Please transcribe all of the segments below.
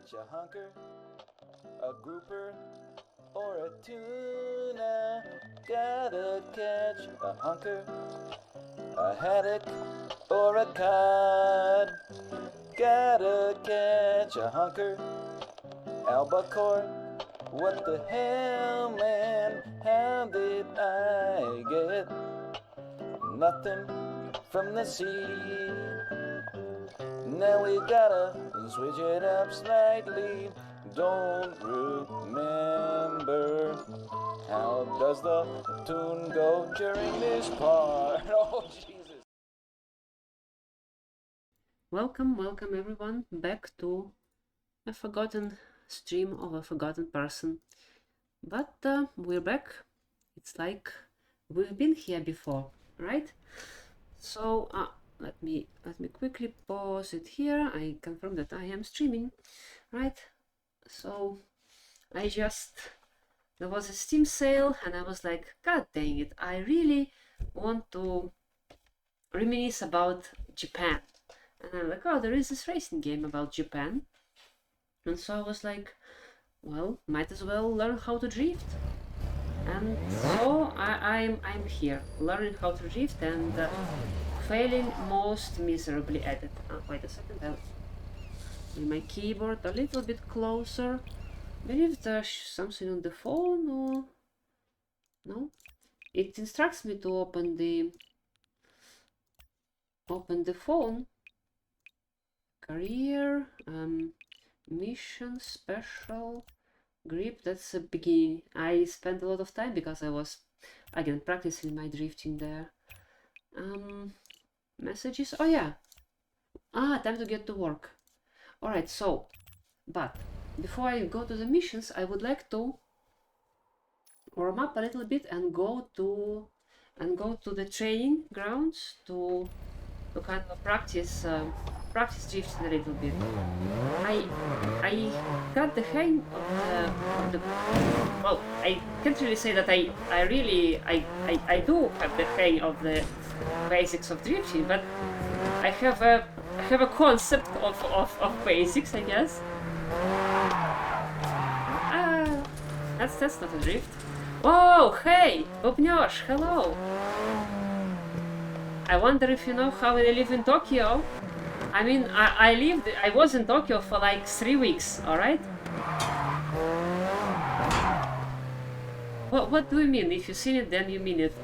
catch a hunker, a grouper, or a tuna. Gotta catch a hunker, a haddock, or a cod. Gotta catch a hunker, albacore. What the hell, man? How did I get nothing from the sea? Now we gotta switch it up slightly. Don't remember. How does the tune go during this part? Oh, Jesus. Welcome everyone back to a forgotten stream of a forgotten person. But we're back. It's like we've been here before, right? So let me quickly pause it here. I confirm that I am streaming, right? So there was a Steam sale and I was like, God dang it, I really want to reminisce about Japan. And I'm like, oh, there is this racing game about Japan. And so I was like, well, might as well learn how to drift. And so I'm here, learning how to drift and failing most miserably at it. Wait a second, I'll bring my keyboard a little bit closer. I believe there's something on the phone or... No? It instructs me to open the phone. Career, mission, special, grip, that's a beginning. I spent a lot of time because I was, again, practicing my drifting there. Messages, oh yeah. Time to get to work. Alright, so, but before I go to the missions, I would like to warm up a little bit and go to the training grounds to kind of practice drifting a little bit. I got the hang of the well, I can't really say that I do have the hang of the basics of drifting, but I have a concept of basics, I guess. That's not a drift. Oh, hey, Bobnyosh, hello. I wonder if you know how they live in Tokyo. I mean, I was in Tokyo for like 3 weeks, alright? What do you mean? If you seen it, then you mean it.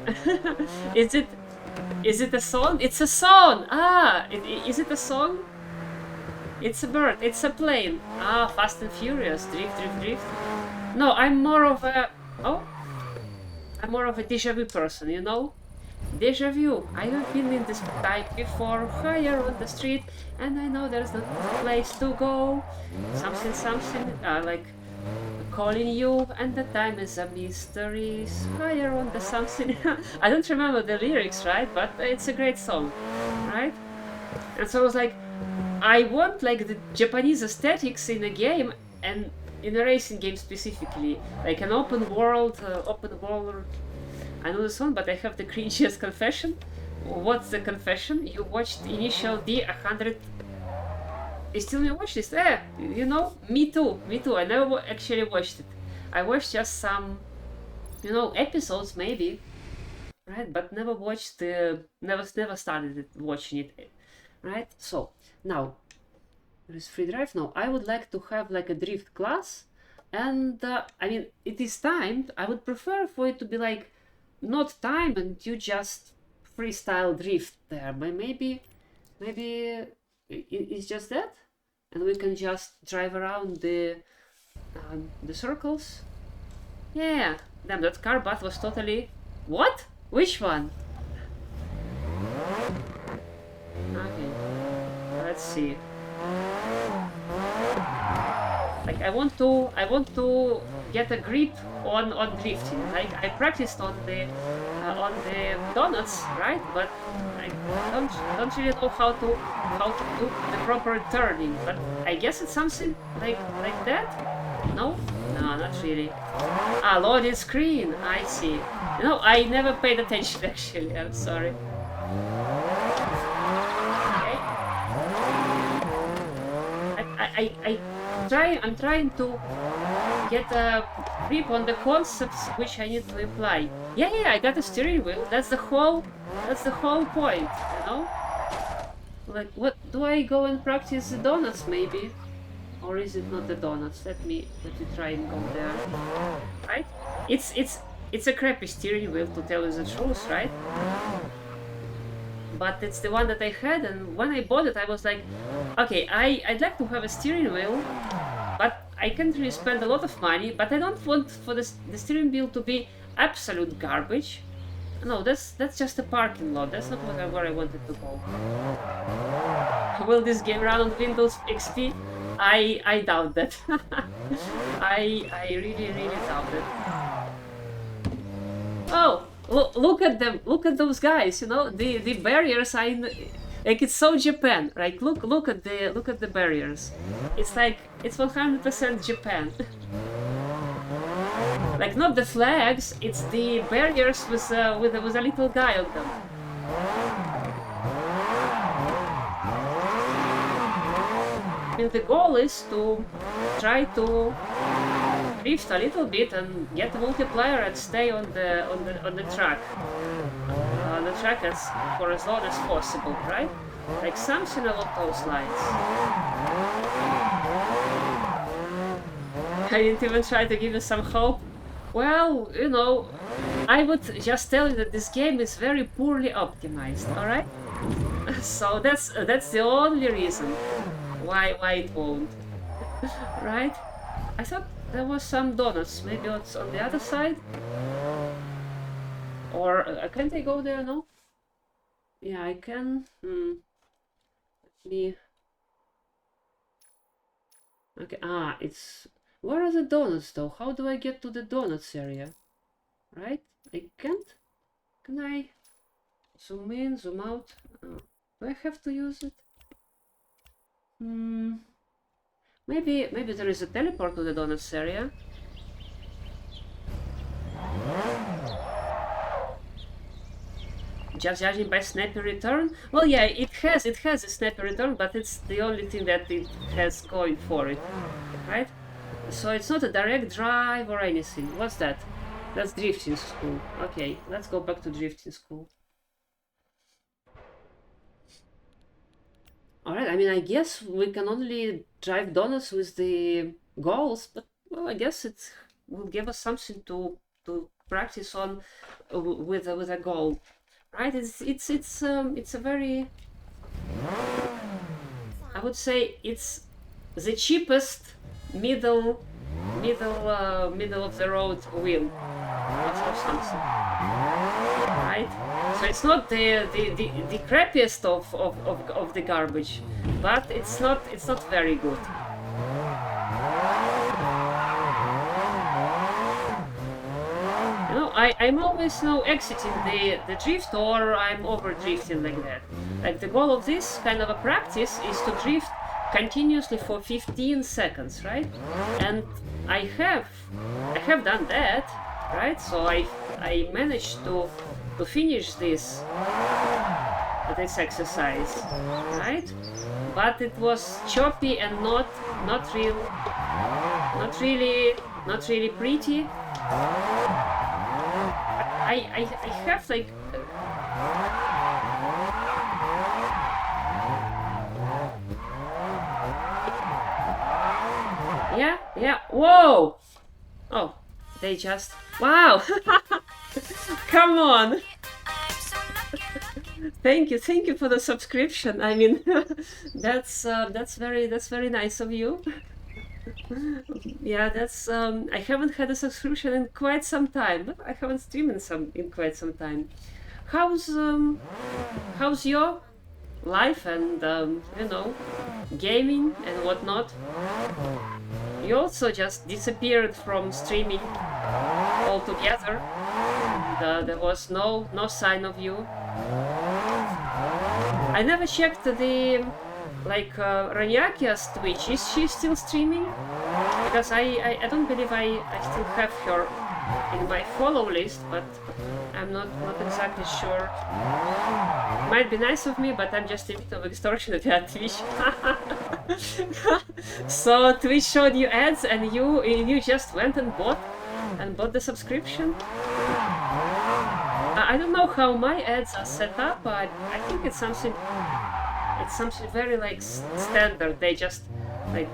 Is it a song? It's a song! Is it a song? It's a bird, it's a plane. Fast and Furious, drift. No, I'm more of a Deja Vu person, you know? Deja Vu. I have been in this type before, higher on the street, and I know there's no place to go. Something, like calling you, and the time is a mystery. Higher on the something. I don't remember the lyrics, right? But it's a great song, right? And so I was like, I want like the Japanese aesthetics in a game, and in a racing game specifically, like an open world. I know the song, but I have the cringiest confession. What's the confession? You watched Initial D 100. You still didn't watch this? You know, me too. I never actually watched it. I watched just some, episodes maybe, right? But never watched never started watching it, right? So now there is free drive. Now I would like to have like a drift class, and I mean it is timed. I would prefer for it to be like not timed and you just freestyle drift there, but maybe it's just that, and we can just drive around the circles. Yeah, damn, that car bath was totally... What? Which one? Okay, let's see. Like I want to get a grip on drifting. Like I practiced on the donuts, right? But I don't really know how to do the proper turning. But I guess it's something like that. No, not really. Loading screen. I see. I never paid attention actually. I'm sorry. Okay. I I'm trying to get a grip on the concepts which I need to apply. Yeah, I got a steering wheel. That's the whole point, you know? Like, what do I go and practice the donuts maybe? Or is it not the donuts? Let me try and go there. Right? It's a crappy steering wheel, to tell you the truth, right? But it's the one that I had, and when I bought it I was like, okay, I'd like to have a steering wheel, but I can't really spend a lot of money, but I don't want for the steering wheel to be absolute garbage. No, that's just a parking lot. That's not where I wanted to go. Will this game run on Windows XP? I doubt that. I really doubt it. Oh, look at them! Look at those guys! You know, the barriers are in, like, it's so Japan. Like, look at the barriers. It's like it's 100% Japan. Like, not the flags, it's the barriers with a little guy on them. I mean, the goal is to try to drift a little bit and get a multiplier and stay on the track, for as long as possible, right? Like something along those lines. I didn't even try to give you some hope. Well, you know, I would just tell you that this game is very poorly optimized, alright? So that's the only reason why it won't. Right? I thought there was some donuts, maybe it's on the other side? Or can't I go there, no? Yeah, I can. Let me... Okay, it's... Where are the donuts though? How do I get to the donuts area? Right? I can't? Can I zoom in, zoom out? Do I have to use it? Maybe there is a teleport to the donuts area. Just judging by snappy return? Well, yeah, it has a snappy return, but it's the only thing that it has going for it, right? So it's not a direct drive or anything. What's that? That's drifting school. Okay, let's go back to drifting school. Alright, I mean, I guess we can only drive donuts with the goals, but, well, I guess it will give us something to practice on with a goal. Right? It's a very... I would say it's the cheapest middle of the road wheel or something, right? So it's not the crappiest of the garbage, but it's not very good. You know, I'm always now exiting the drift, or I'm over drifting like that. Like, the goal of this kind of a practice is to drift continuously for 15 seconds, right? And I have done that, right? So I managed to finish this exercise, right? But it was choppy and not really pretty. I have like yeah. Whoa! Oh, they just... Wow! Come on! Thank you for the subscription. I mean, that's very nice of you. Yeah, that's I haven't had a subscription in quite some time, but I haven't streamed in quite some time. How's your life and you know, gaming and whatnot? You also just disappeared from streaming altogether. There was no sign of you. I never checked the Ranyakia's Twitch. Is she still streaming? Because I don't believe I still have her in my follow list, but I'm not exactly sure. Might be nice of me, but I'm just a bit of extortionate at Twitch. So Twitch showed you ads, and you just went and bought the subscription. I don't know how my ads are set up, but I think it's something very like standard. They just like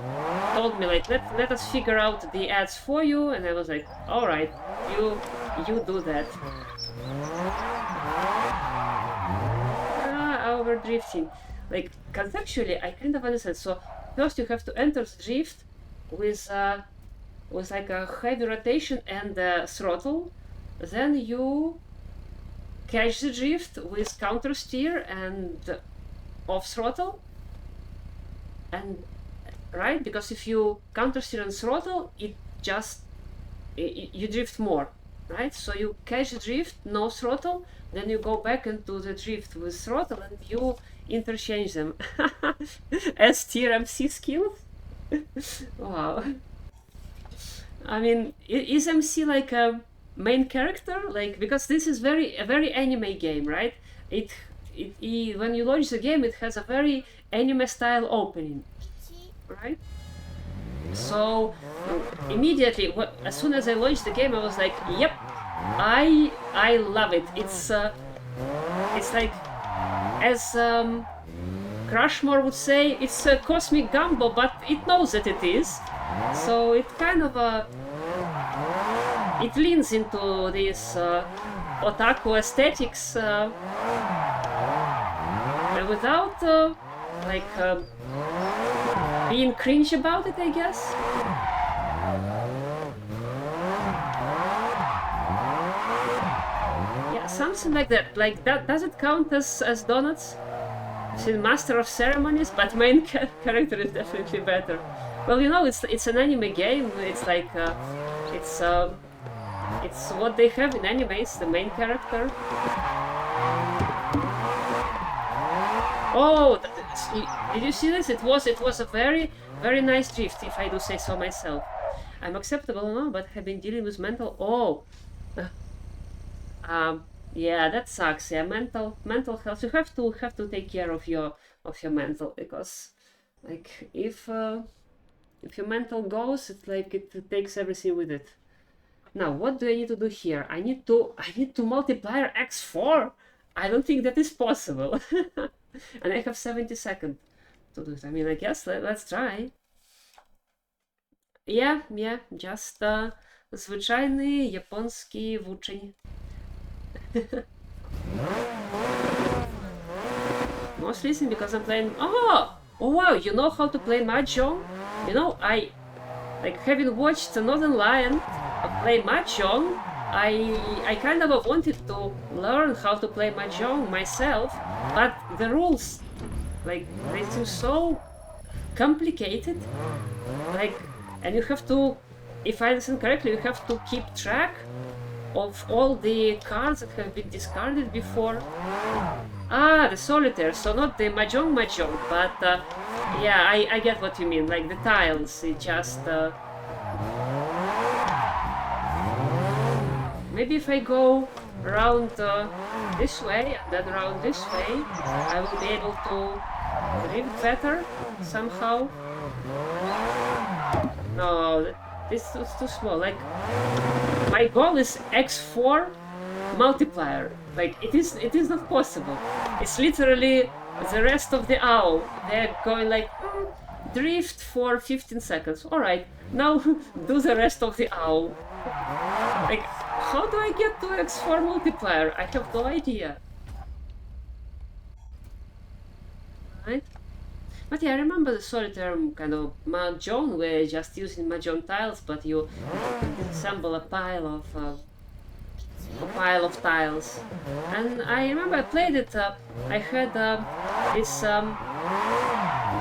told me like let us figure out the ads for you, and I was like, all right, you do that. We're drifting. Like conceptually, I kind of understand. So first you have to enter the drift with like a heavy rotation and throttle. Then you catch the drift with counter steer and off throttle. And right, because if you counter steer and throttle, you drift more, right? So you catch the drift, no throttle, then you go back into the drift with throttle and you interchange them. S tier MC skills? Wow. I mean, is MC like a main character? Like, because this is a very anime game, right? When you launch the game, it has a very anime style opening, right? So immediately, as soon as I launched the game, I was like, yep, I love it. It's like, as Crushmore would say, it's a Cosmic Gumbo, but it knows that it is. So it kind of it leans into this otaku aesthetics without being cringe about it, I guess. Yeah, something like that. Like that. Does it count as donuts? She's Master of Ceremonies, but main character is definitely better. Well, you know, it's an anime game. It's like it's what they have in animes. The main character. Oh, did you see this? It was a very nice drift, if I do say so myself. I'm acceptable now, but have been dealing with mental. Oh, yeah, that sucks. Yeah, mental health. You have to take care of your mental, because like if your mental goes, it's like it takes everything with it. Now, what do I need to do here? I need to multiplier x4. I don't think that is possible. And I have 70 seconds to do it. I mean, I guess let's try. Yeah, just zwyczajny japoński włóczeń. Most recent because I'm playing. Oh wow! You know how to play mahjong? You know, like having watched Northern Lion play mahjong. I kind of wanted to learn how to play mahjong myself, but the rules, like, they seem so complicated. Like, and you have to, if I understand correctly, you have to keep track of all the cards that have been discarded before. Ah, the solitaire, so not the mahjong, but yeah, I get what you mean, like the tiles, it just... Maybe if I go around this way and then around this way, I will be able to drift better somehow. No, this is too small. Like, my goal is x4 multiplier. Like, it is not possible. It's literally the rest of the owl. They're going like drift for 15 seconds. All right, now do the rest of the owl. Like, how do I get to x4 multiplier? I have no idea. Right? But yeah, I remember the solitaire kind of mahjong where you're just using mahjong tiles, but you assemble a pile of tiles. And I remember I played it. I had this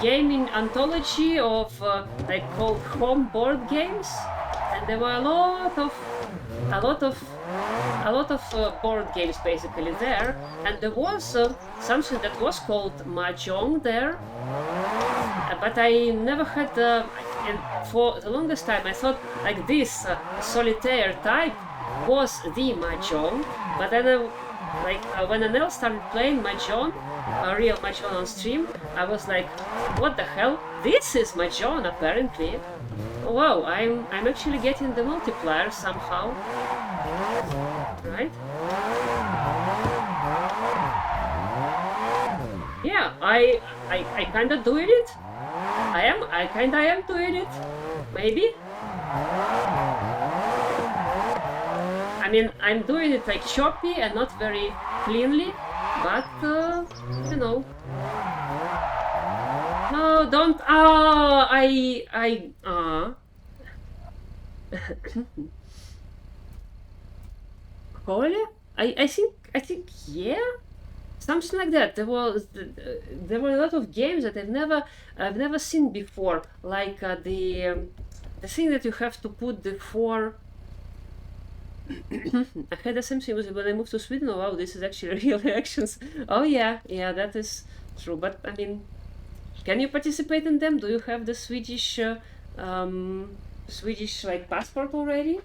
gaming anthology of like called home board games, and there were a lot of board games basically there, and there was something that was called mahjong there, but I never had and for the longest time I thought like this solitaire type was the mahjong, but then when Anel started playing Mahjong, a real Mahjong on stream, I was like, what the hell? This is Mahjong apparently. Wow, I'm actually getting the multiplier somehow. Right? Yeah, I kinda doing it. I kinda am doing it. Maybe. I mean, I'm doing it like choppy and not very cleanly, but you know. No, don't. Ah, Holy? I think yeah, something like that. There were a lot of games that I've never seen before, like the thing that you have to put the four. I had the same thing when I moved to Sweden. Oh wow, this is actually real reactions. Oh yeah, that is true. But I mean, can you participate in them? Do you have the Swedish like passport already?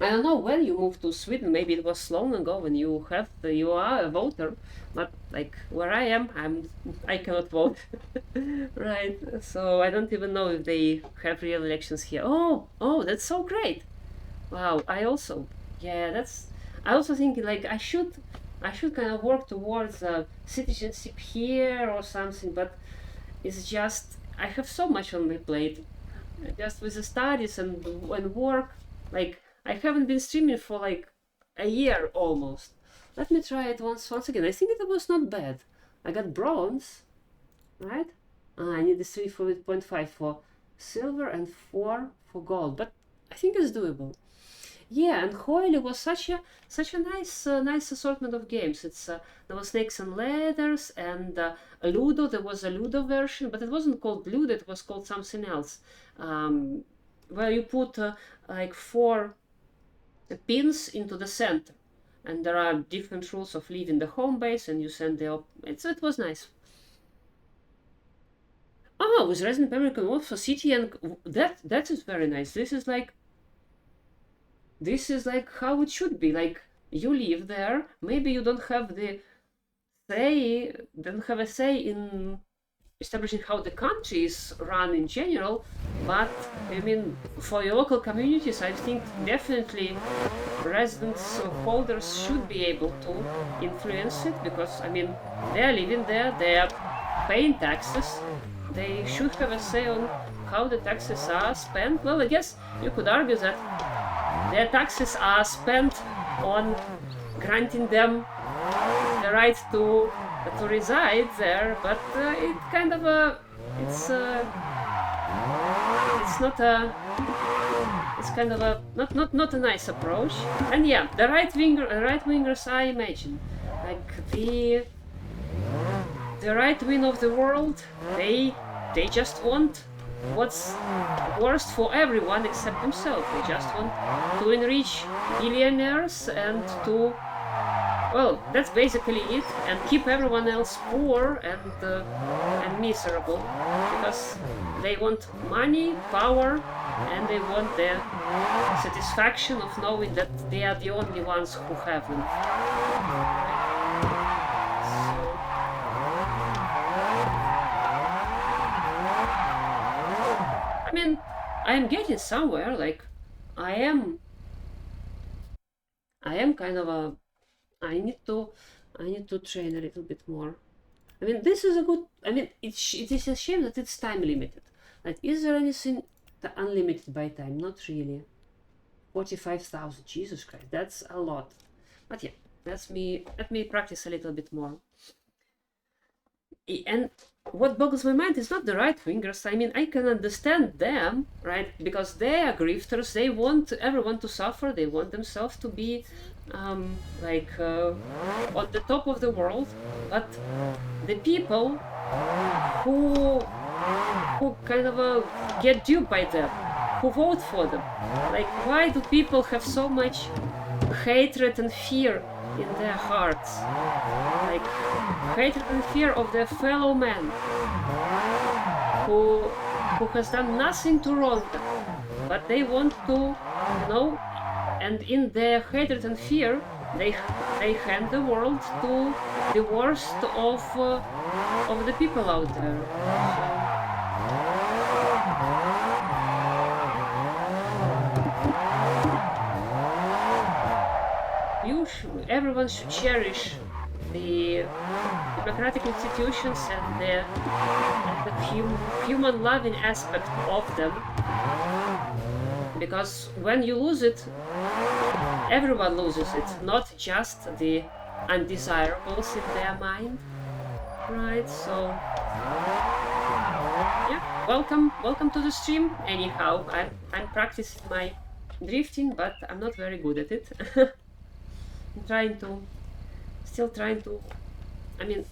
I don't know when you moved to Sweden. Maybe it was long ago when you are a voter. But like where I am, I cannot vote. Right. So I don't even know if they have real elections here. Oh, that's so great. Wow. I also think like I should kind of work towards citizenship here or something. But it's just I have so much on my plate. Just with the studies and work, like. I haven't been streaming for like a year almost. Let me try it once again. I think it was not bad. I got bronze, right? I need the 3.5 for silver and 4 for gold, but I think it's doable. Yeah, and Hoyle was such a nice assortment of games. It's there was Snakes and Ladders and Ludo. There was a Ludo version, but it wasn't called Ludo. It was called something else. Where you put like 4 pins into the center, and there are different rules of leaving the home base, and you send it was nice. Oh, with Resident American Wolf for City, and that is very nice. This is like how it should be. Like you live there, maybe you don't have a say in establishing how the country is run in general, but I mean for your local communities I think definitely residents or holders should be able to influence it, because I mean they are living there, they are paying taxes, they should have a say on how the taxes are spent. Well, I guess you could argue that their taxes are spent on granting them the right to reside there, but it kind of it's kind of a not a nice approach. And yeah, the right wingers, I imagine, like the right wing of the world, they just want what's worst for everyone except themselves. They just want to enrich billionaires and to, well, that's basically it, and keep everyone else poor and miserable, because they want money, power, and they want the satisfaction of knowing that they are the only ones who have them. I mean, I'm getting somewhere. Like, I am kind of a. I need to train a little bit more. I mean, this is a good. I mean, it is a shame that it's time limited. Like, is there anything unlimited by time? Not really. 45,000. Jesus Christ, that's a lot. But yeah, let me practice a little bit more. And what boggles my mind is not the right wingers. I mean, I can understand them, right? Because they are grifters. They want everyone to suffer. They want themselves to be on the top of the world. But the people who kind of get duped by them, who vote for them, like, why do people have so much hatred and fear in their hearts? Like, hatred and fear of their fellow man who has done nothing to wrong them, but they want to, and in their hatred and fear they hand the world to the worst of the people out there. Everyone should cherish the democratic institutions and the human loving aspect of them, because when you lose it, everyone loses it, not just the undesirables in their mind, right? So yeah, welcome to the stream. Anyhow, I'm practicing my drifting, but I'm not very good at it. Still trying to, I mean,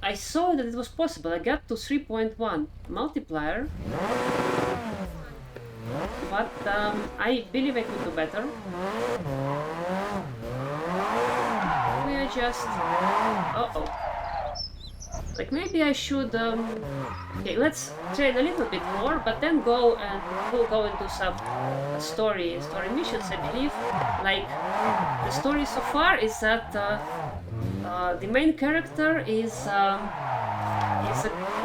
I saw that it was possible. I got to 3.1 multiplier, but I believe I could do better. We are just, like maybe I should, okay, let's train a little bit more, but then we'll go into some story missions, I believe. Like, the story so far is that the main character is a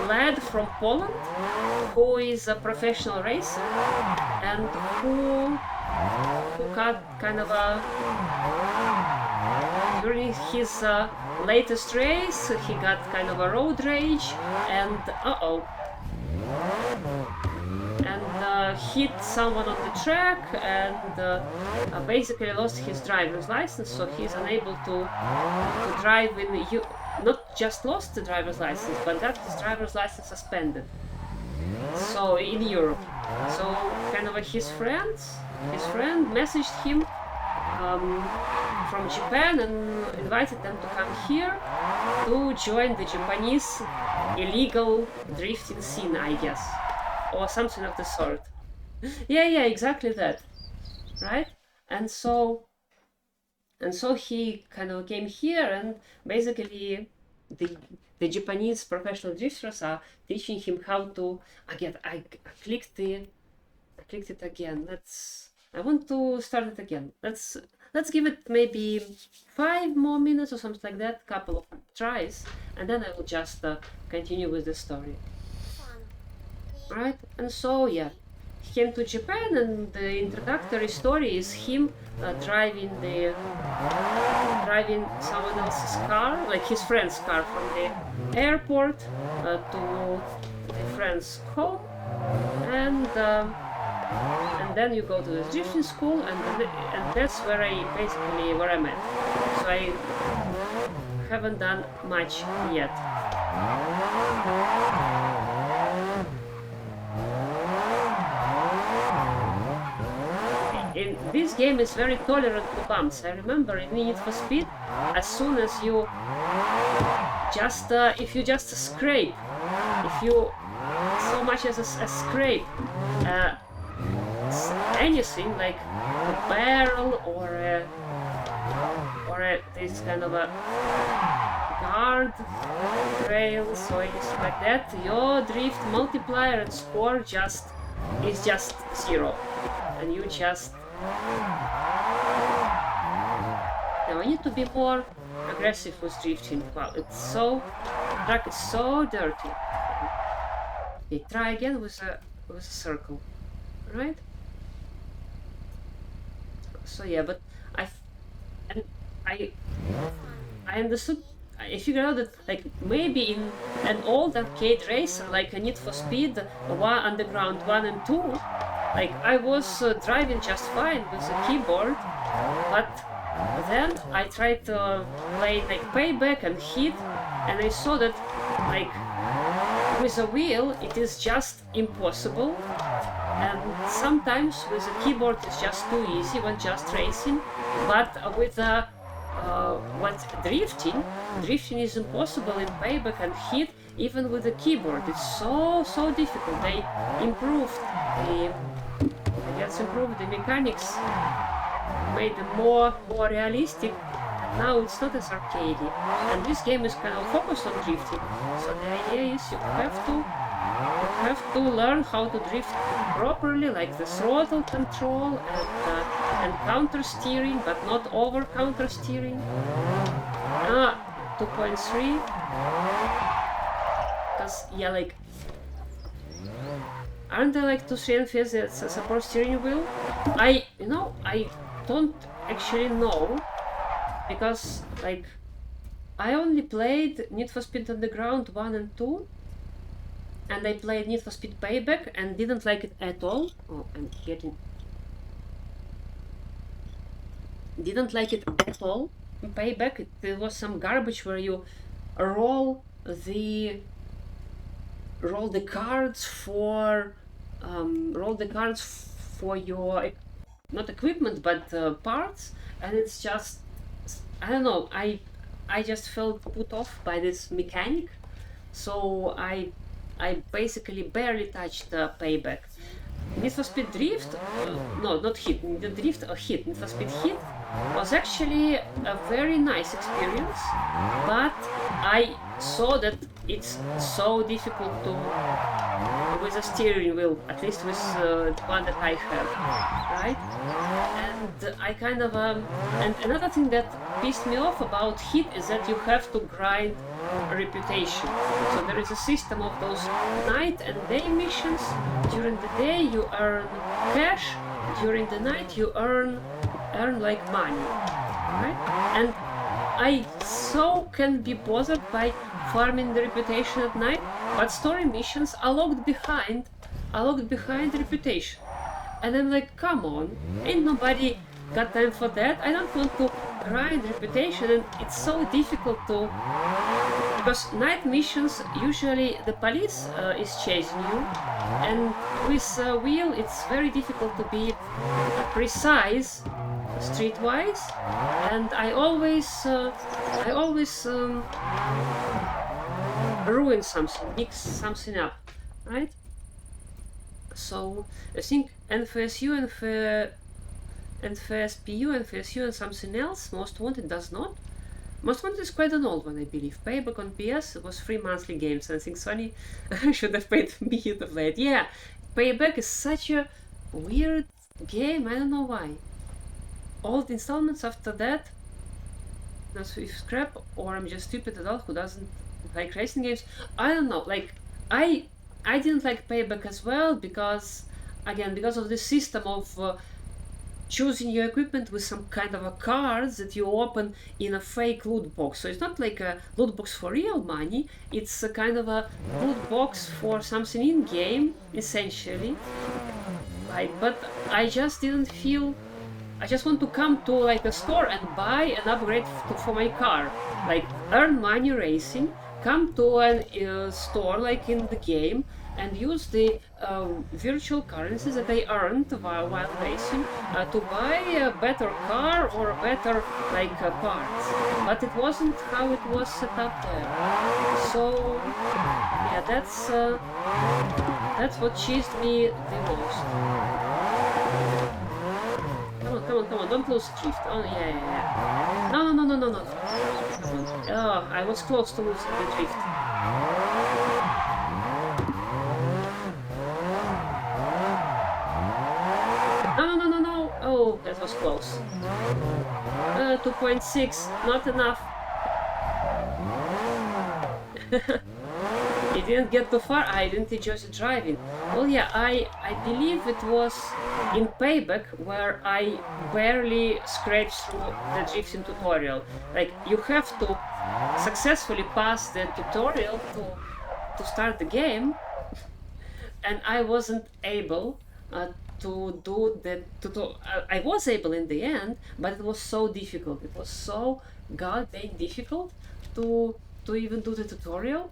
lad from Poland who is a professional racer and who got kind of during his latest race he got kind of a road rage and hit someone on the track and basically lost his driver's license, so he's unable to drive not just lost the driver's license, but got his driver's license suspended. So in Europe. So kind of his friend messaged him from Japan and invited them to come here to join the Japanese illegal drifting scene, I guess, or something of the sort. Yeah, exactly that, right? And so he kind of came here, and basically the Japanese professional drifters are teaching him how to. I clicked it again. I want to start it again. Let's give it maybe 5 more minutes or something like that, couple of tries, and then I will just continue with the story. Right? And so yeah, he came to Japan, and the introductory story is him driving someone else's car, like his friend's car, from the airport to the friend's home, and then you go to the drifting school, and that's where I met. So I haven't done much yet. This game is very tolerant to bumps. I remember in Need for Speed, as soon as you just if you just scrape, if you so much as a scrape anything like a barrel or this kind of a guard rails or anything like that, your drift multiplier and score is just 0, and you just. Now I need to be more aggressive with drifting. Wow, track is so dirty. Okay, try again with a circle, right? So yeah, but I understood. I figured out that like maybe in an old arcade racer like a Need for Speed Underground 1 and 2, like I was driving just fine with the keyboard, but then I tried to play like Payback and Hit, and I saw that like with a wheel it is just impossible, and sometimes with a keyboard it's just too easy when just racing, but with drifting is impossible in Payback and Hit, even with the keyboard. It's so difficult. They improved the mechanics, made them more realistic, and now it's not as arcadey. And this game is kind of focused on drifting, so the idea is you have to learn how to drift properly, like the throttle control and counter steering, but not over counter steering. 2.3. Because yeah, like, aren't there like 2-3 NFS that support steering wheel? I don't actually know, because like I only played Need for Speed Underground 1 and 2, and I played Need for Speed Payback and didn't like it at all. Oh, I'm getting... Didn't like it at all in Payback. There was some garbage where you roll the cards for your not equipment but parts, and it's just, I don't know, I just felt put off by this mechanic, so I basically barely touched Payback. Need for Speed Drift, no, not Hit, the Drift or Hit, Need for Speed Hit was actually a very nice experience, but I saw that it's so difficult to with a steering wheel, at least with the one that I have, right? And I kind of and another thing that pissed me off about Hit is that you have to grind reputation. So there is a system of those night and day missions. During the day you earn cash, during the night you earn like money, right? And I so can be bothered by farming the reputation at night, but story missions are locked behind reputation. And I'm like, come on, ain't nobody got time for that. I don't want to grind reputation, and it's so difficult to... Because night missions, usually the police is chasing you, and with wheel it's very difficult to be precise streetwise, and I always ruin something, mix something up, right? So I think NFSU, NFSPU, NFSU and something else, Most Wanted does not. Most Wanted is quite an old one, I believe. Payback on PS was 3 monthly games, and I think Sony should have paid me to play it. Yeah, Payback is such a weird game, I don't know why. All the installments after that, that's with scrap, or I'm just stupid adult who doesn't like racing games. I don't know, like, I didn't like Payback as well, because, again, because of the system of choosing your equipment with some kind of a cards that you open in a fake loot box. So it's not like a loot box for real money, it's a kind of a loot box for something in-game, essentially. Like, but I just didn't feel... I just want to come to like a store and buy an upgrade for my car. Like, earn money racing, come to a store like in the game, and use the virtual currencies that I earned while racing to buy a better car or a better like parts. But it wasn't how it was set up there. So yeah, that's what cheesed me the most. Come on, don't lose drift. Oh yeah. No. Come on. Oh, I was close to losing the drift. No. Oh, that was close. 2.6, not enough. It didn't get too far. I didn't enjoy the driving. Well, yeah, I believe it was in Payback where I barely scraped through the drifting tutorial. Like, you have to successfully pass the tutorial to start the game, and I wasn't able to do the tutorial. I was able in the end, but it was so difficult. It was so goddamn difficult to even do the tutorial.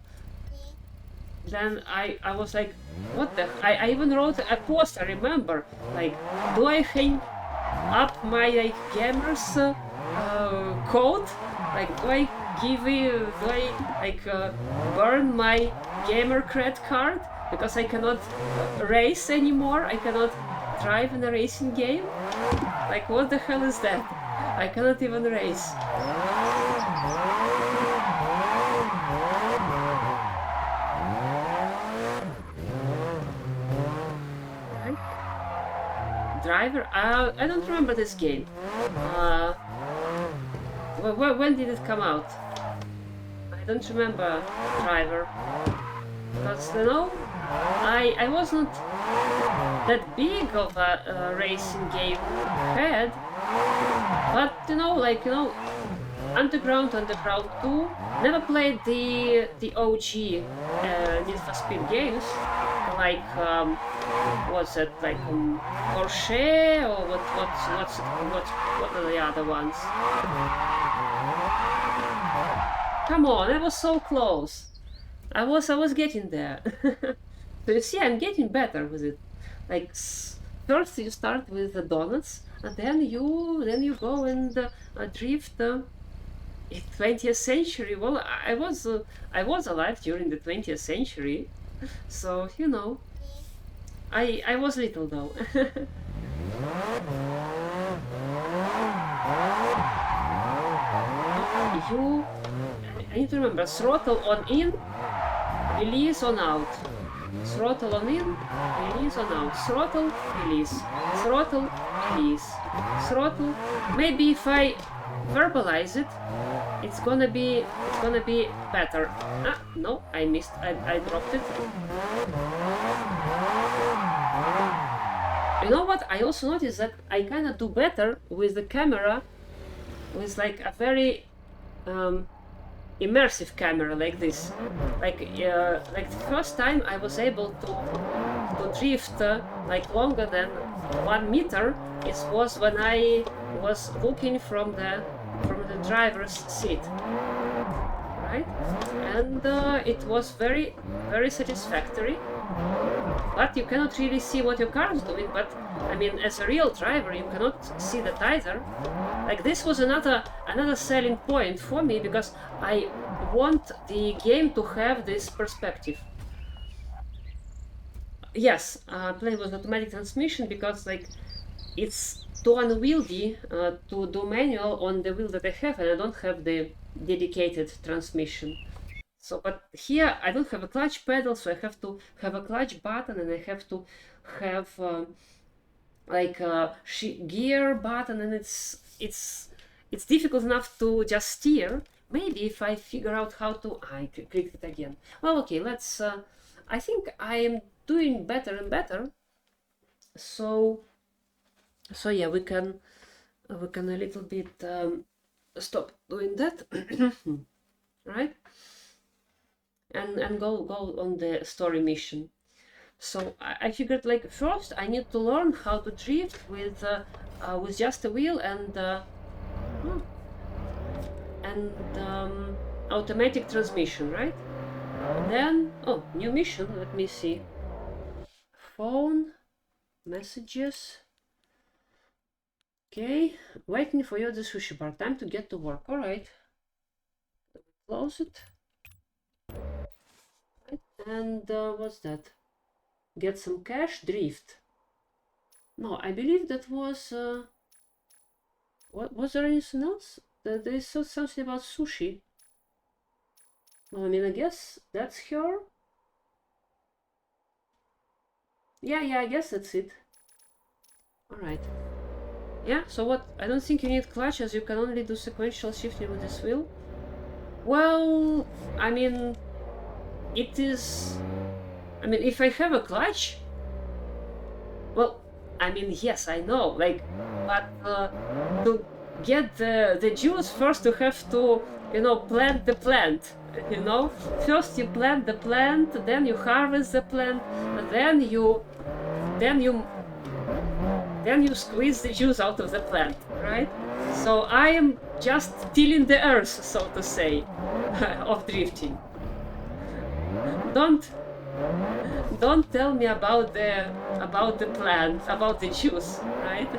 Then I was like, what the... I even wrote a post, I remember, like, do I hang up my like gamer's code? Like, do I burn my gamer cred card because I cannot race anymore? I cannot drive in a racing game? Like, what the hell is that? I cannot even race. Driver? I don't remember this game. When did it come out? I don't remember Driver. Because, you know, I wasn't that big of a racing game head. But, you know, like, you know, Underground 2, never played the OG Need for Speed games, like what's it, like Porsche, or what are the other ones? Come on, I was so close. I was getting there. So you see, I'm getting better with it. Like first you start with the donuts, and then you go and drift. 20th century. Well, I was alive during the 20th century, so you know, I was little though. I need to remember, throttle on in, release on out. Throttle on in, release on out. Throttle, release. Throttle, release. Throttle. Maybe if I verbalize it, it's gonna be better. Ah, no, I missed. I dropped it. You know what? I also noticed that I kind of do better with the camera, with like a very immersive camera like this. Like the first time I was able to drift like longer than 1 meter. It was when I was looking from the driver's seat, right? And it was very satisfactory. But you cannot really see what your car is doing. But I mean, as a real driver, you cannot see that either. Like this was another selling point for me, because I want the game to have this perspective. Yes, playing with automatic transmission, because like it's too unwieldy to do manual on the wheel that I have, and I don't have the dedicated transmission. So, but here I don't have a clutch pedal, so I have to have a clutch button, and I have to have like a gear button, and it's difficult enough to just steer. Maybe if I figure out how to, I clicked it again. Well, okay, let's. I think I am doing better and better. So yeah, we can a little bit stop doing that, right? And go on the story mission. So I figured, like, first I need to learn how to drift with just a wheel and automatic transmission, right? Then, oh, new mission. Let me see. Phone, messages. Okay, waiting for you at the sushi bar. Time to get to work. All right. Close it. And what's that? Get some cash, drift. No, I believe that was. What was there anything else? They said something about sushi. Well, I mean, I guess that's her. Yeah, I guess that's it. All right. Yeah. So what? I don't think you need clutch, as you can only do sequential shifting with this wheel. Well, I mean. It is. I mean, if I have a clutch, well, I mean, yes, I know, like, but to get the juice, first you have to, you know, plant the plant. You know, first you plant the plant, then you harvest the plant, then you squeeze the juice out of the plant, right? So I am just tilling the earth, so to say, of drifting. Don't tell me about the plant, about the juice, right?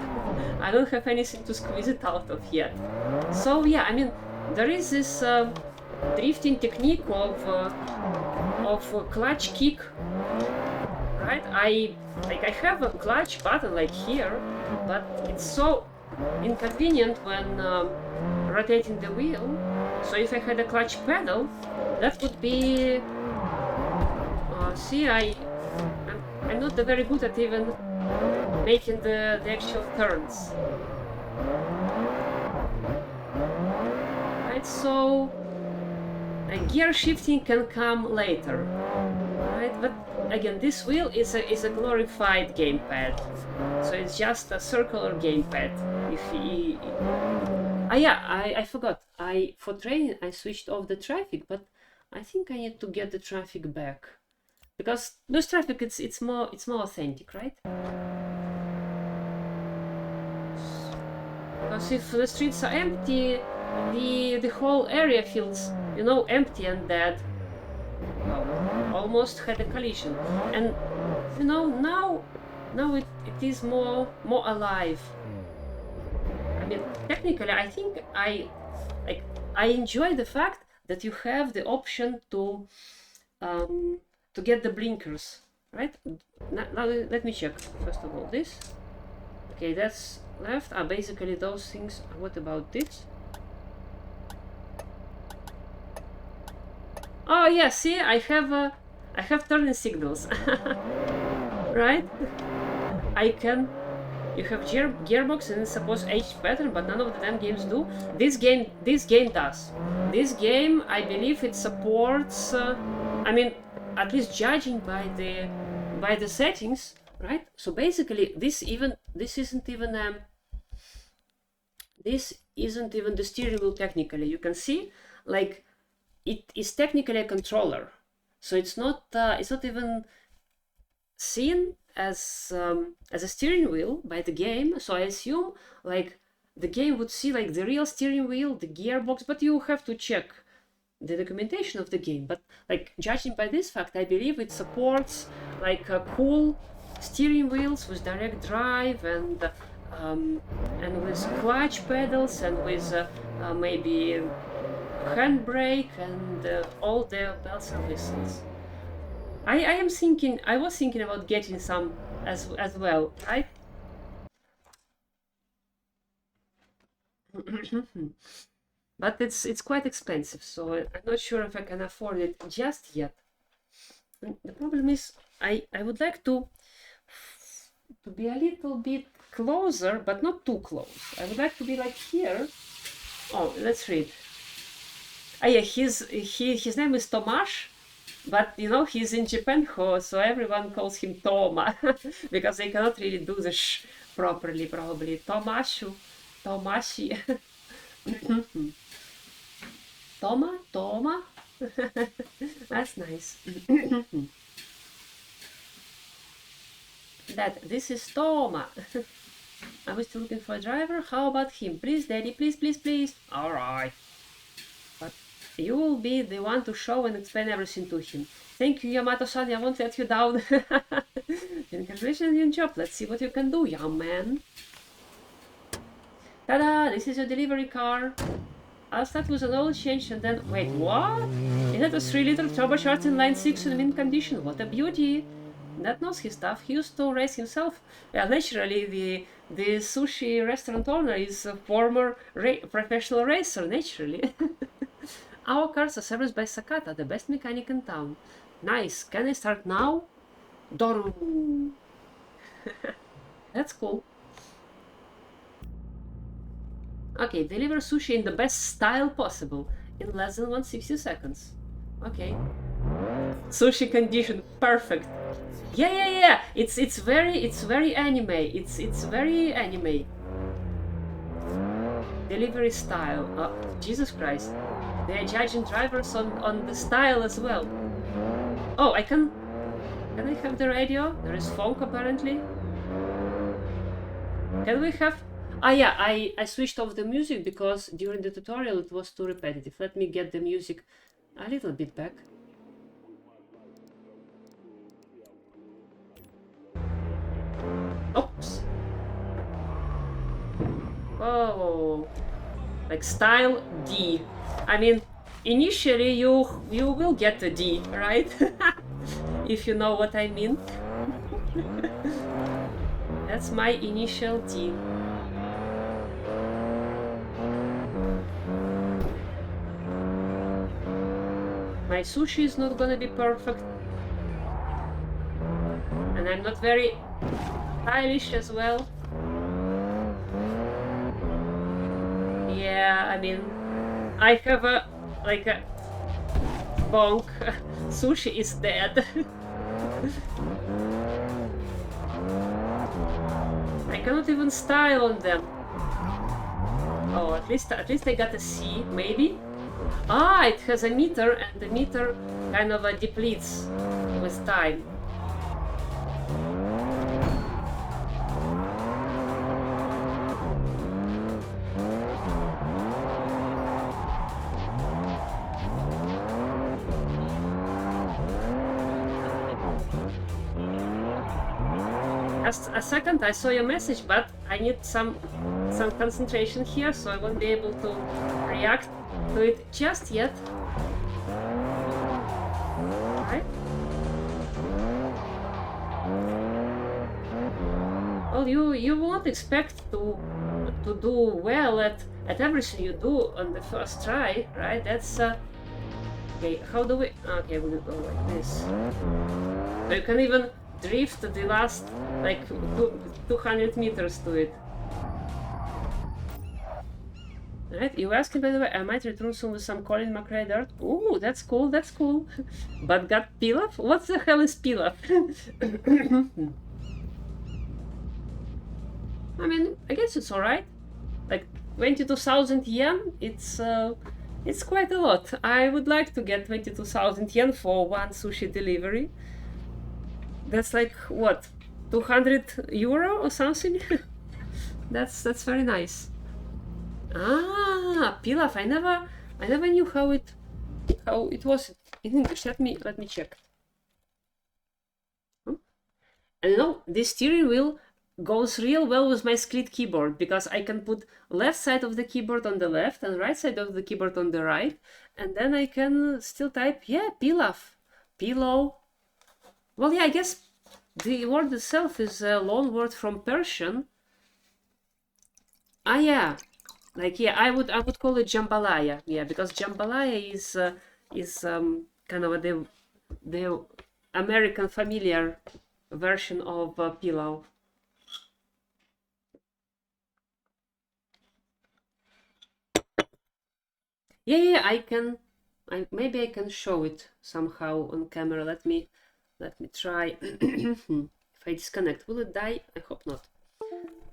I don't have anything to squeeze it out of yet. So yeah, I mean, there is this drifting technique of clutch kick, right? I have a clutch button like here, but it's so inconvenient when rotating the wheel. So if I had a clutch pedal, that would be See, I'm not very good at even making the actual turns. Right, so gear shifting can come later, right? But again, this wheel is a glorified gamepad, so it's just a circular gamepad. I forgot. For training I switched off the traffic, but I think I need to get the traffic back because this traffic it's more authentic, right? Because if the streets are empty, the whole area feels, you know, empty and dead. Oh, almost had a collision, and you know now it is more alive. I mean, technically, I think I enjoy the fact that you have the option to get the blinkers, right? Now let me check first of all this. Okay, that's left. Basically those things. What about this? Oh yeah, see, I have turning signals, right? You have gearbox and it's supposed H pattern, but none of the damn games do. This game does. This game, I believe it supports. I mean, at least judging by the settings, right? So basically, this isn't even the steering wheel technically. You can see, like, it is technically a controller, so it's not even seen as a steering wheel by the game. So I assume like the game would see like the real steering wheel, the gearbox, but you have to check the documentation of the game. But like judging by this fact, I believe it supports like cool steering wheels with direct drive and with clutch pedals and with maybe handbrake and all the bells and whistles. I was thinking about getting some as well, right? But it's quite expensive, so I'm not sure if I can afford it just yet. And the problem is I would like to be a little bit closer, but not too close. I would like to be like here. Oh, let's read. Yeah, his name is Tomasz, but you know he's in Japan, so everyone calls him Toma because they cannot really do the sh properly. Probably Tomashu, Tomashi, Toma. That's nice. This is Toma. I was still looking for a driver. How about him? Please, Daddy, please. All right. You will be the one to show and explain everything to him. Thank you, Yamato-san. I won't let you down. Congratulations on your job. Let's see what you can do, young man. Ta-da! This is your delivery car. I'll start with an oil change and then... Wait, what? It had a 3-liter turbocharged in line 6 in mint condition. What a beauty! That knows his stuff. He used to race himself. Yeah, naturally, the sushi restaurant owner is a former professional racer, naturally. Our cars are serviced by Sakata, the best mechanic in town. Nice. Can I start now? Doru. That's cool. Okay, deliver sushi in the best style possible in less than 160 seconds. Okay. Sushi condition, perfect. Yeah. It's very anime. It's very anime. Delivery style. Jesus Christ. They are judging drivers on the style as well. Oh, can I have the radio? There is funk apparently. Can we have... yeah, I switched off the music because during the tutorial it was too repetitive. Let me get the music a little bit back. Oops. Oh, like style D. I mean, initially you will get a D, right? If you know what I mean. That's my initial D. My sushi is not gonna be perfect. and I'm not very stylish as well. Yeah, I mean, I have a bonk. Sushi is dead. I cannot even style on them. Oh, at least I got a C, maybe. Ah, it has a meter, and the meter kind of depletes with time. A second, I saw your message, but I need some concentration here, so I won't be able to react to it just yet. Right? Well, you won't expect to do well at everything you do on the first try, right? That's okay. How do we? Okay, we'll go like this. So you can even drift the last 200 meters to it. Right, you asking, by the way, I might return soon with some Colin McRae art. Ooh, that's cool, that's cool. But got pilaf? What the hell is pilaf? I mean, I guess it's alright. Like 22,000 yen, it's quite a lot. I would like to get 22,000 yen for one sushi delivery. That's like what, 200 euro or something? That's very nice. Ah, pilaf. I never knew how it was in English. Let me check. And you know, this steering wheel goes real well with my split keyboard, because I can put left side of the keyboard on the left and right side of the keyboard on the right, and then I can still type, yeah, pilaf, pillow. Well, yeah, I guess the word itself is a loan word from Persian. Ah, yeah, like, yeah, I would call it jambalaya, yeah, because jambalaya is kind of the American familiar version of pillow. Yeah, maybe I can show it somehow on camera. Let me try. If I disconnect, will it die? I hope not.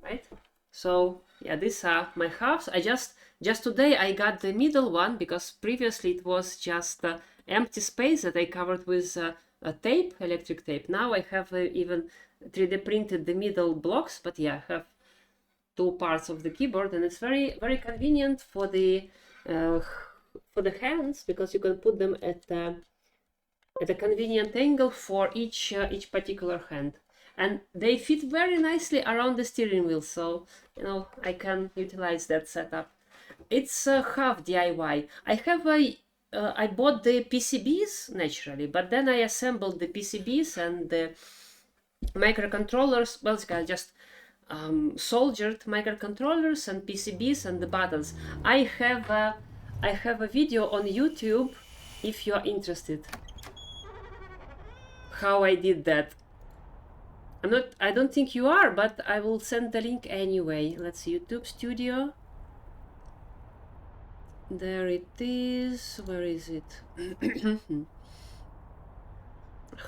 Right? So yeah, these are my halves. I just today I got the middle one, because previously it was just empty space that I covered with a tape, electric tape. Now I have even 3D printed the middle blocks, but yeah, I have two parts of the keyboard, and it's very convenient for the hands, because you can put them at a convenient angle for each particular hand, and they fit very nicely around the steering wheel, so you know I can utilize that setup. It's half DIY. I bought the PCBs naturally, but then I assembled the PCBs and the microcontrollers. Well, I just soldered microcontrollers and PCBs and the buttons. I have a video on YouTube if you are interested how I did that. I don't think you are, but I will send the link anyway. Let's see, YouTube Studio. There it is. Where is it?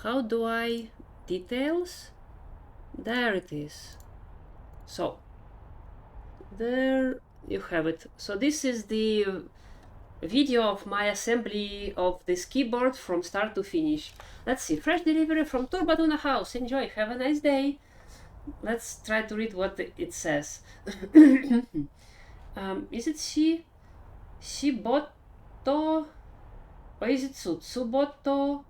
How do I details? There it is. So there you have it. So this is the video of my assembly of this keyboard from start to finish. Let's see, fresh delivery from Turbaduna House. Enjoy, have a nice day. Let's try to read what it says. Is it Shiboto, or is it Tsuboto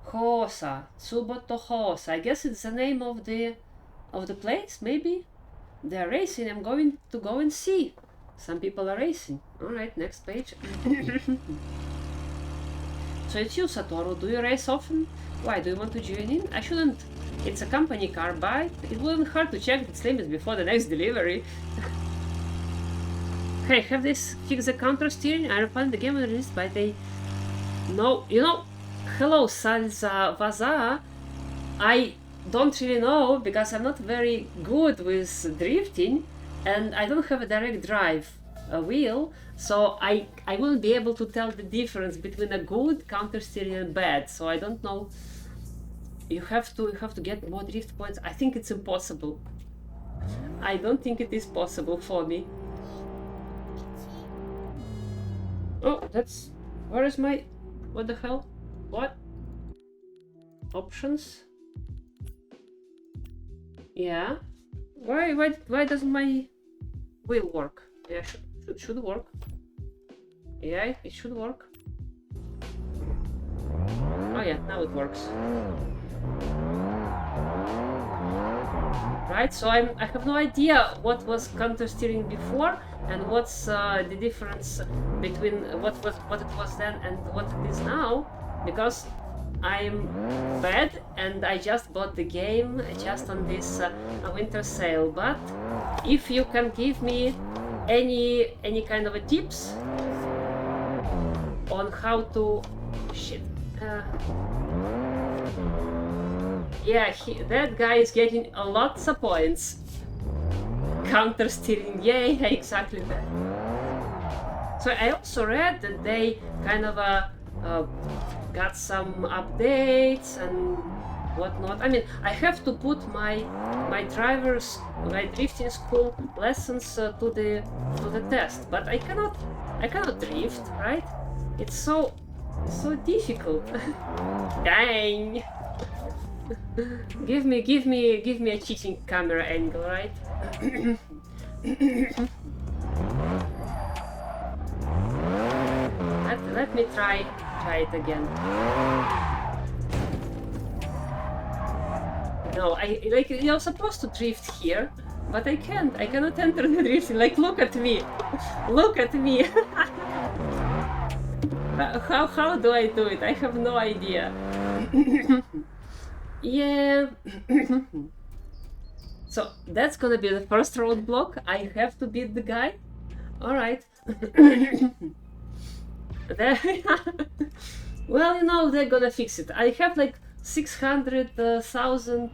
Hosa? Tsuboto Hosa. I guess it's the name of the place, maybe. They're racing. I'm going to go and see. Some people are racing. Alright, next page. So it's you, Satoru. Do you race often? Why, do you want to join in? I shouldn't. It's a company car, but it wouldn't hurt to check its limits before the next delivery. Hey, have this fix the counter steering? I refined the game and released by the... No, you know, hello, Salza Vaza. I don't really know because I'm not very good with drifting and I don't have a direct drive wheel, so I won't be able to tell the difference between a good counter steering and bad. So I don't know. You have to get more drift points. I think it's impossible. I don't think it is possible for me. Oh, that's... Where is my... What the hell? What? Options? Yeah. Why doesn't my wheel work? Yeah, should work. Yeah, it should work. Oh yeah, now it works. Right, so I have no idea what was counter steering before and what's the difference between what it was then and what it is now, because I'm bad and I just bought the game just on this winter sale. But if you can give me any kind of a tips on how to... Shit. Yeah, that guy is getting lots of points. Counter steering, yay, exactly that. So I also read that they kind of got some updates and whatnot. I mean, I have to put my drifting school lessons to the test, but I cannot drift, right? It's so difficult. Dang. Give me a cheating camera angle, right? let me try it again. No, you're supposed to drift here, but I can't. I cannot enter the drifting. Like, look at me. Look at me. How do I do it? I have no idea. Yeah. So that's gonna be the first roadblock. I have to beat the guy. All right. Well, you know, they're gonna fix it. I have like 600,000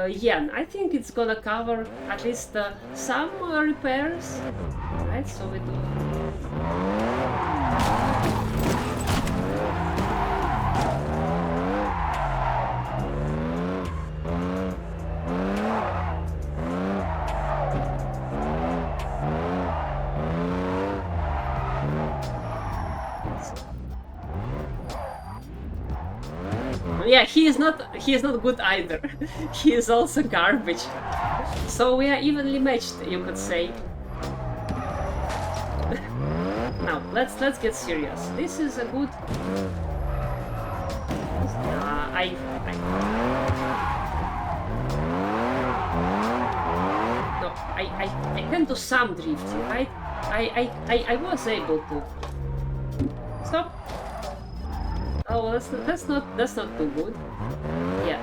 yen. I think it's gonna cover at least some repairs. Right, so we do. Yeah, he is not good either. He is also garbage. So we are evenly matched, you could say. Now let's get serious. This is a good. No, I can do some drifting, right? I was able to. Stop. Oh, that's not too good. Yeah.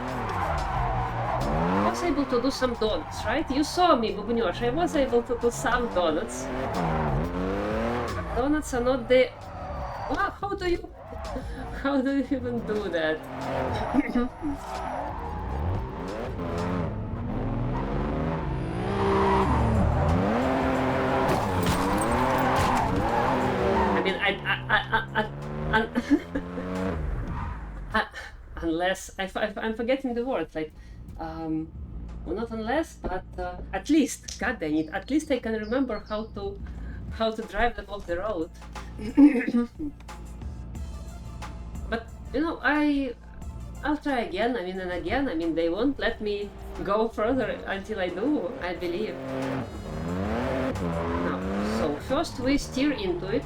I was able to do some donuts, right? You saw me, Bubunyosh. I was able to do some donuts. But donuts are not the... Wow, how do you even do that? I mean, unless I'm forgetting the word, like well, not unless, but at least, god dang it, at least I can remember how to drive them off the road. But you know, I'll try again. I mean, and again. I mean, they won't let me go further until I do, I believe. Now, so first we steer into it.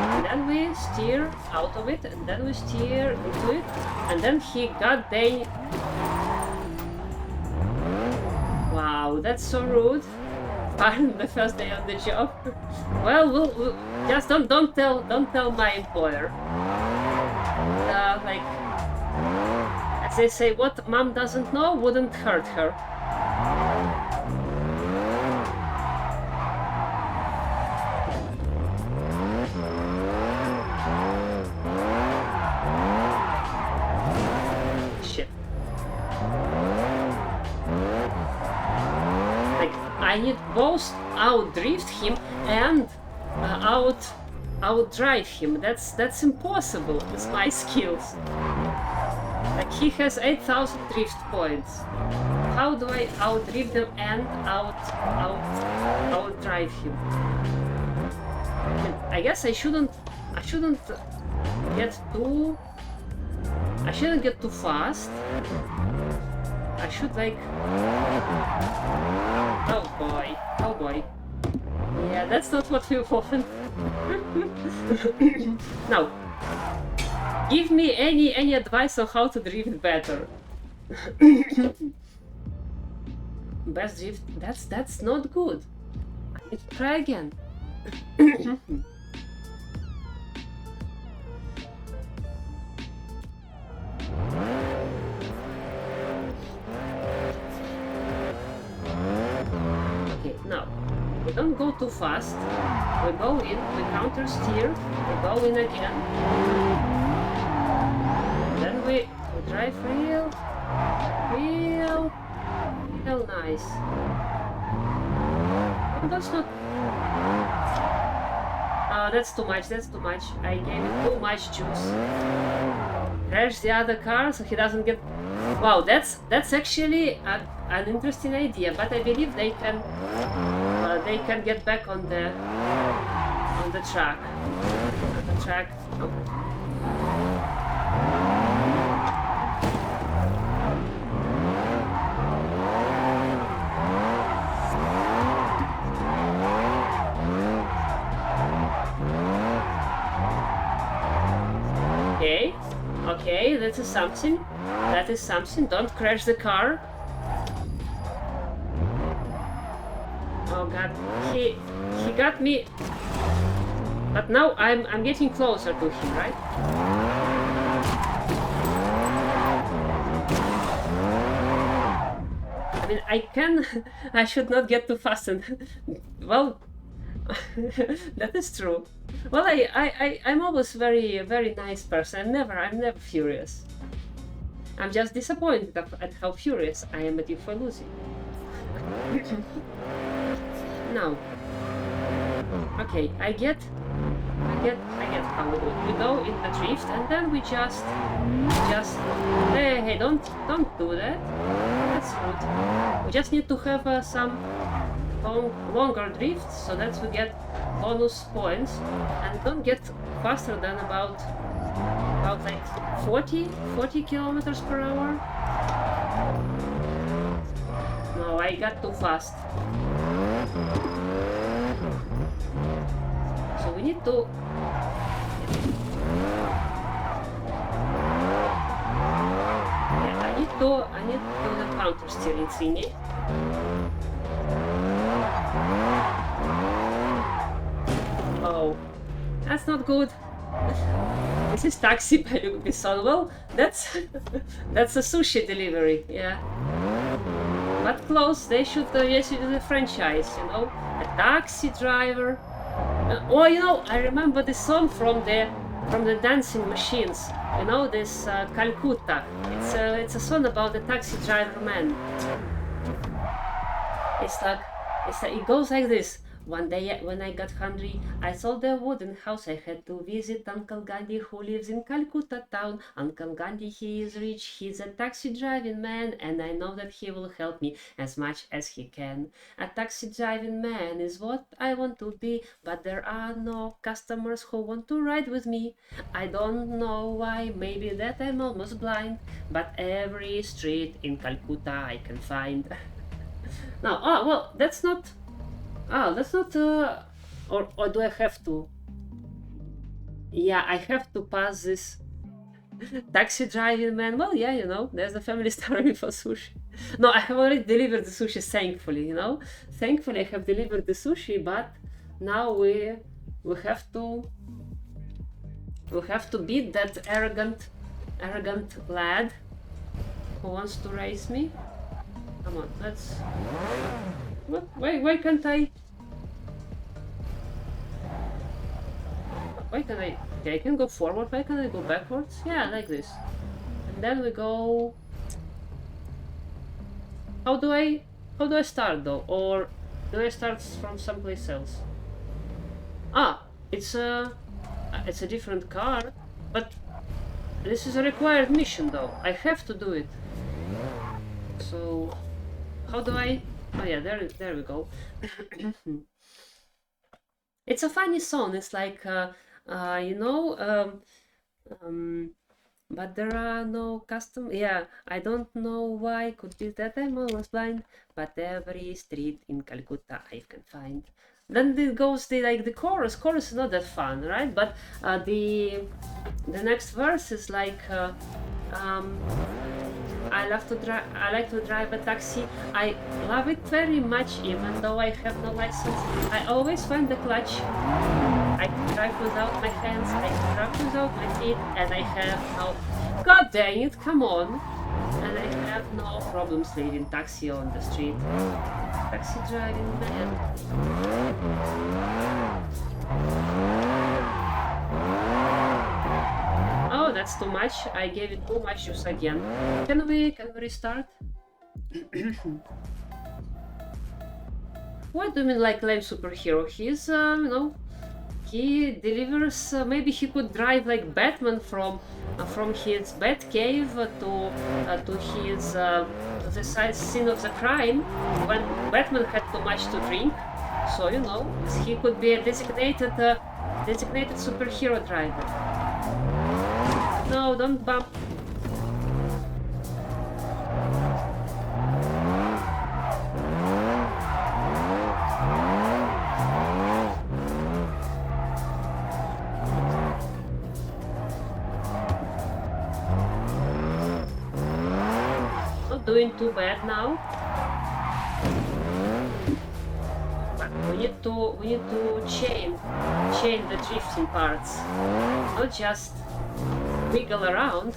And then we steer out of it, and then we steer into it, and then he got the... Wow, that's so rude. Pardon the first day on the job. Well, we'll just don't tell my employer. Like, as they say, what mom doesn't know wouldn't hurt her. I need both out-drift him and out-drive him. That's impossible with my skills. Like, he has 8,000 drift points. How do I out-drift them and out-drive him? I guess I shouldn't get too... I shouldn't get too fast. I should like... Oh boy, oh boy. Yeah, that's not what we want. Now, give me any advice on how to drift better. Best drift, that's not good. I need to try again. Okay, now we don't go too fast. We go in, we counter steer, we go in again. Then we drive real nice. Oh, that's not... Oh, that's too much, I gave it too much juice. Crash the other car so he doesn't get... Wow, that's actually an interesting idea, but I believe they can get back on the track. Oh. Okay, that is something. Don't crash the car. Oh god, he got me. But now I'm getting closer to him, right? I mean, I should not get too fast and... Well, that is true. Well, I'm always very nice person. I'm never furious. I'm just disappointed at how furious I am at you for losing. Now, okay, I get how we do it. We go in the drift and then we just hey, don't do that. That's rude. We just need to have some longer drifts so that we get bonus points and don't get faster than about like 40 kilometers per hour. No, I got too fast. So we need to... Yeah, I need to do the counter steering thingy. Oh, that's not good. This is taxi by Luc Besson. Well, that's a sushi delivery, yeah. But close, they should do the franchise, you know. A taxi driver. Oh, you know, I remember this song from the Dancing Machines. You know, this Calcutta. It's a song about the taxi driver man. It goes like this. One day when I got hungry, I saw the wooden house. I had to visit Uncle Gandhi who lives in Calcutta town. Uncle Gandhi, he is rich, he's a taxi driving man, and I know that he will help me as much as he can. A taxi driving man is what I want to be, but there are no customers who want to ride with me. I don't know why, maybe that I'm almost blind, but every street in Calcutta I can find. Now, oh, well, that's not... Oh, that's not... Or do I have to? Yeah, I have to pass this taxi driving man. Well, yeah, you know, there's a family starving for sushi. No, I have already delivered the sushi, thankfully, you know. Thankfully, I have delivered the sushi, but now we have to beat that arrogant lad who wants to race me. Come on, let's... What? Why can't I? Why can I? Okay, I can go forward. Why can't I go backwards? Yeah, like this. And then we go... How do I start though? Or do I start from someplace else? Ah, it's a different car, but this is a required mission though. I have to do it. So how do I? Oh yeah, there we go. It's a funny song. It's like you know, but there are no custom. Yeah, I don't know why. Could be that I'm almost blind. But every street in Calcutta I can find. Then it goes the chorus. Chorus is not that fun, right? But the next verse is like. I like to drive a taxi. I love it very much, even though I have no license. I always find the clutch. I can drive without my hands. I can drive without my feet, and I have no. God dang it! Come on! And I have no problems leaving taxi on the street. Taxi driving man. Oh, that's too much. I gave it too much juice again. Can we restart? What do you mean like lame superhero? He's you know, he delivers. Maybe he could drive like Batman from his bat cave to his to the scene of the crime when Batman had too much to drink. So you know, he could be a designated superhero driver. No, don't bump. Not doing too bad now. But we need to chain the drifting parts, not just wiggle around,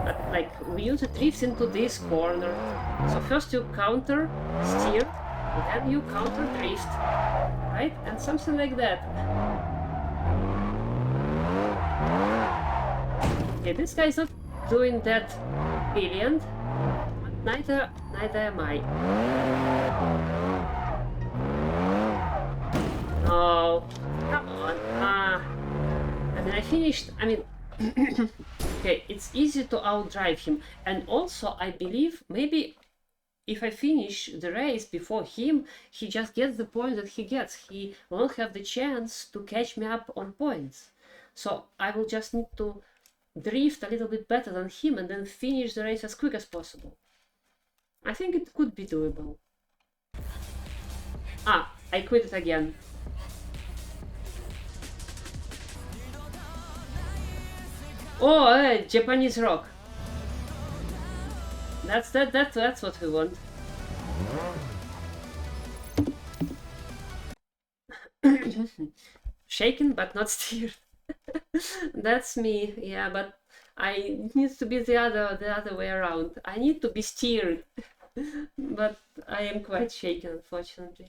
but like we use a drift into this corner. So first you counter steer, then you counter drift, right? And something like that. Okay, this guy's not doing that brilliant, but neither am I. No, come on. I mean, I finished. I mean, okay, it's easy to outdrive him, and also I believe maybe if I finish the race before him, he just gets the point that he gets. He won't have the chance to catch me up on points. So I will just need to drift a little bit better than him and then finish the race as quick as possible. I think it could be doable. Ah, I quit it again. Oh, Japanese rock. That's what we want. Shaken but not steered. That's me. Yeah, but I need to be the other way around. I need to be steered, but I am quite shaken, unfortunately.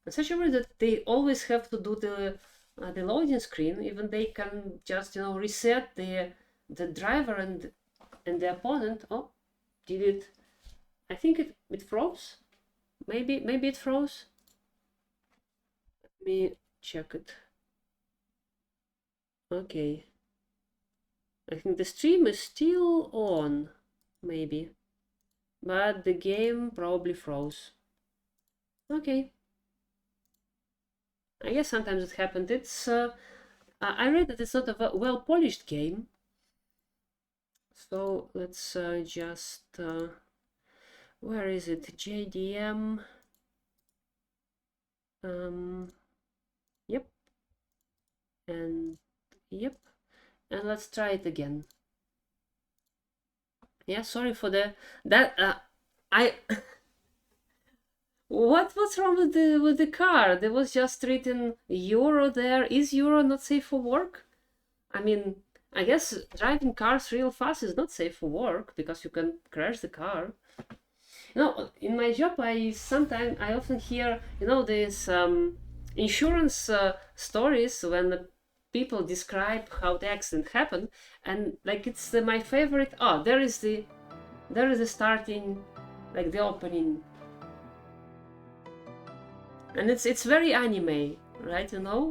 It's such a way that they always have to do the loading screen. Even they can just reset the driver and the opponent. Oh, did it? I think it froze. Maybe it froze. Let me check it. Okay. I think the stream is still on, maybe, but the game probably froze. Okay. I guess sometimes it happened. It's I read that it's not a well-polished game. So let's just where is it? JDM. Yep. And yep. And let's try it again. Yeah, sorry for that. I What's wrong with the car? There was just written euro there. Is euro not safe for work? I mean, I guess driving cars real fast is not safe for work because you can crash the car. In my job, I often hear, these insurance stories when people describe how the accident happened, and like it's my favorite. Oh, there is the starting, like the opening, and it's very anime, right? You know.